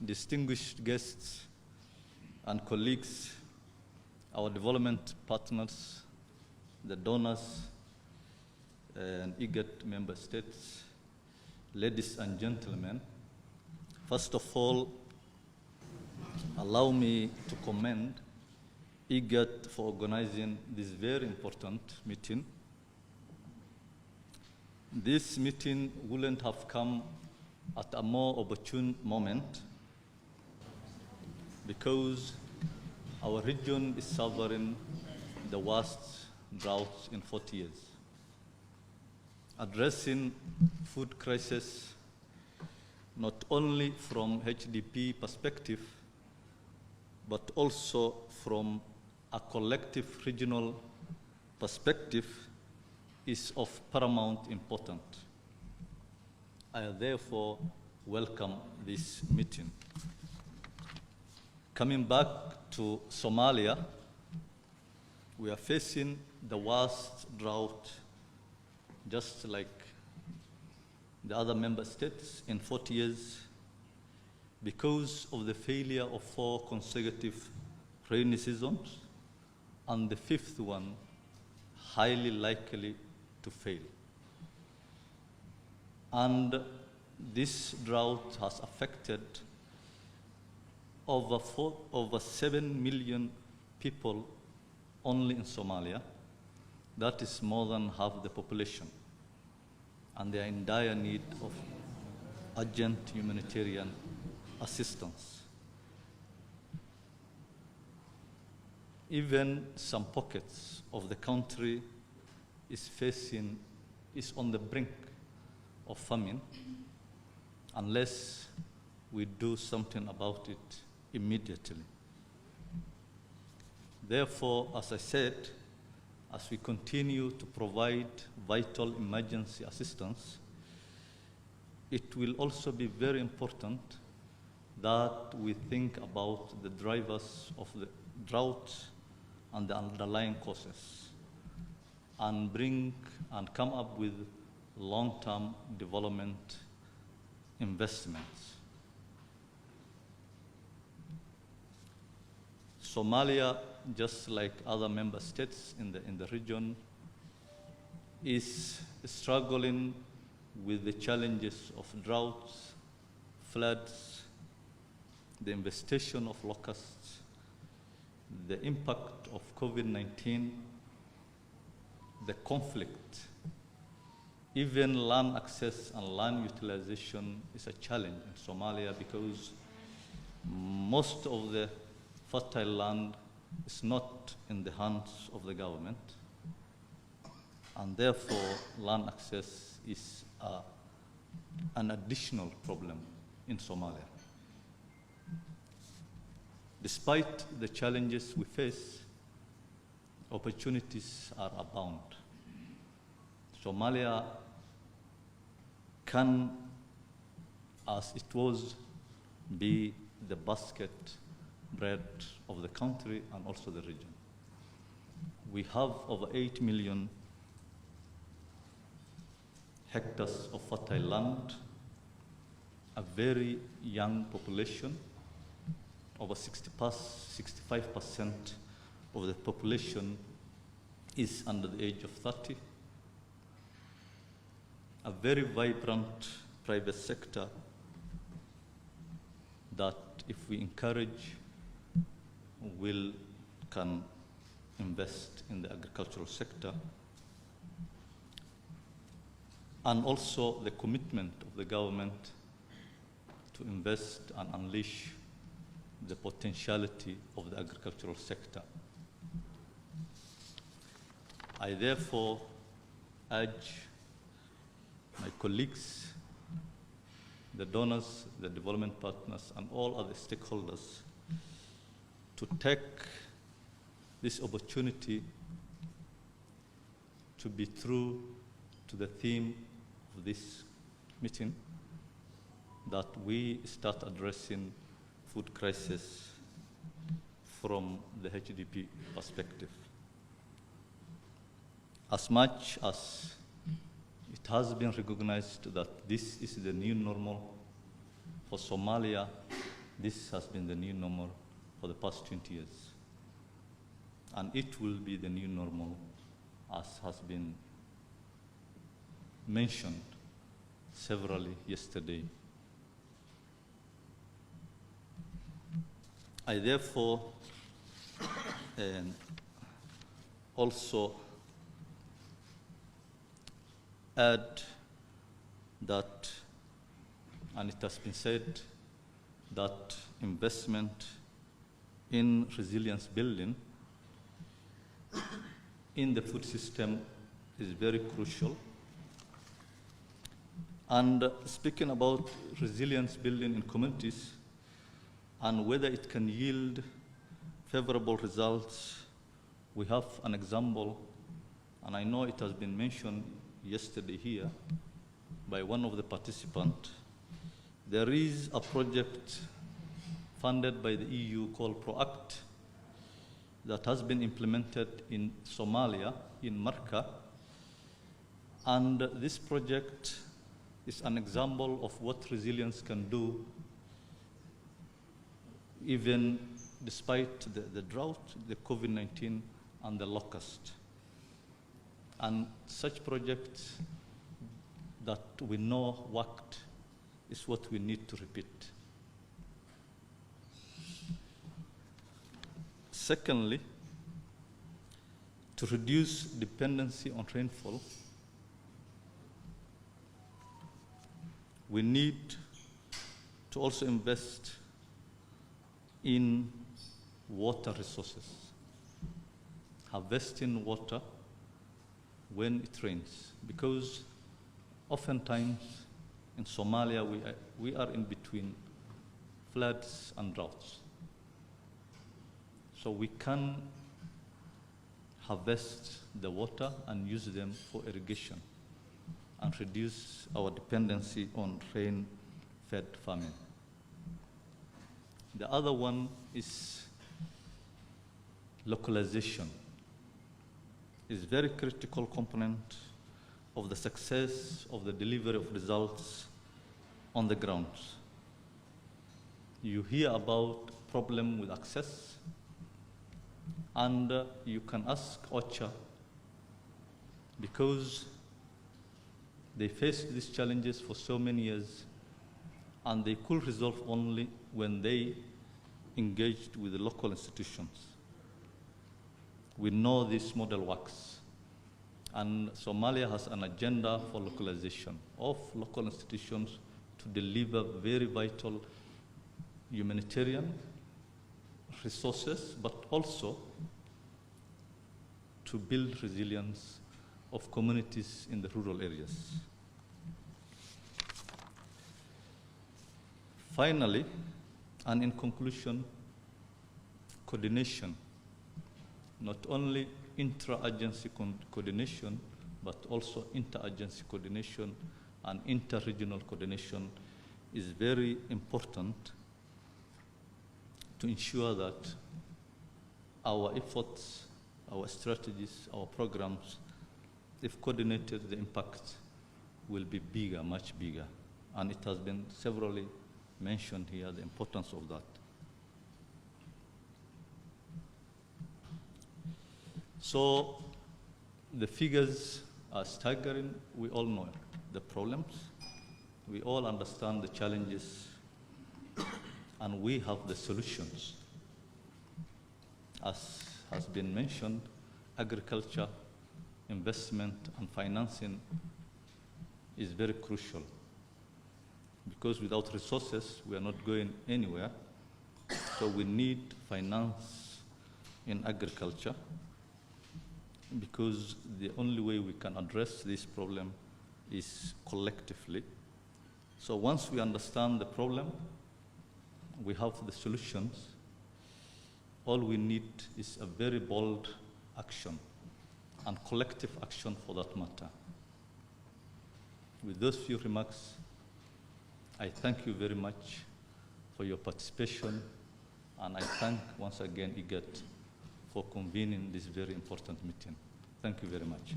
distinguished guests and colleagues, our development partners, the donors, and IGAD member states, ladies and gentlemen, first of all, allow me to commend IGAD for organizing this very important meeting. This meeting wouldn't have come at a more opportune moment because our region is suffering the worst drought in 40 years. Addressing food crisis not only from HDP perspective, but also from a collective regional perspective is of paramount importance. I therefore welcome this meeting. Coming back to Somalia, we are facing the worst drought, just like the other member states, in 40 years because of the failure of 4 consecutive rainy seasons, and the 5th one highly likely to fail. And this drought has affected over 7 million people only in Somalia. That is more than half the population. And they are in dire need of urgent humanitarian assistance. Even some pockets of the country is on the brink of famine unless we do something about it immediately. Therefore, as I said, as we continue to provide vital emergency assistance, it will also be very important that we think about the drivers of the drought and the underlying causes, and come up with long-term development investments. Somalia, just like other member states in the region, is struggling with the challenges of droughts, floods, the infestation of locusts, the impact of COVID-19, the conflict. Even land access and land utilization is a challenge in Somalia because most of the fertile land is not in the hands of the government, and therefore land access is an additional problem in Somalia. Despite the challenges we face, opportunities are abound. Somalia can, as it was, be the basket bread of the country and also the region. We have over 8 million hectares of fertile land, a very young population. Over 65% of the population is under the age of 30. A very vibrant private sector that, if we encourage, can invest in the agricultural sector, and also the commitment of the government to invest and unleash the potentiality of the agricultural sector. I therefore urge my colleagues, the donors, the development partners, and all other stakeholders to take this opportunity to be true to the theme of this meeting, that we start addressing food crisis from the HDP perspective. As much as it has been recognized that this is the new normal for Somalia This has been the new normal for the past 20 years. And it will be the new normal, as has been mentioned severally yesterday. I therefore also add that, and it has been said, that investment in resilience building in the food system is very crucial. And speaking about resilience building in communities and whether it can yield favorable results, we have an example, and I know it has been mentioned yesterday here by one of the participants. There is a project funded by the EU called For Agri.Hon that has been implemented in Somalia, in Marka. And this project is an example of what resilience can do, even despite the drought, the COVID-19, and the locust. And such projects that we know worked is what we need to repeat. Secondly, to reduce dependency on rainfall, we need to also invest in water resources, harvesting water when it rains, because oftentimes in Somalia we are in between floods and droughts. So we can harvest the water and use them for irrigation and reduce our dependency on rain-fed farming. The other one is localization. It's a very critical component of the success of the delivery of results on the ground. You hear about problem with access, and you can ask OCHA, because they faced these challenges for so many years, and they could resolve only when they engaged with the local institutions. We know this model works, and Somalia has an agenda for localization of local institutions to deliver very vital humanitarian resources, but also to build resilience of communities in the rural areas. Finally, and in conclusion, coordination, not only intra-agency coordination, but also inter-agency coordination and inter-regional coordination is very important to ensure that our efforts, our strategies, our programs, if coordinated, the impact will be bigger, much bigger. And it has been severally mentioned here, the importance of that. So the figures are staggering. We all know the problems. We all understand the challenges, and we have the solutions. As has been mentioned, agriculture, investment, and financing is very crucial, because without resources, we are not going anywhere. So we need finance in agriculture, because the only way we can address this problem is collectively. So once we understand the problem, we have the solutions. All we need is a very bold action and collective action for that matter. With those few remarks, I thank you very much for your participation, and I thank once again IGAD for convening this very important meeting. Thank you very much.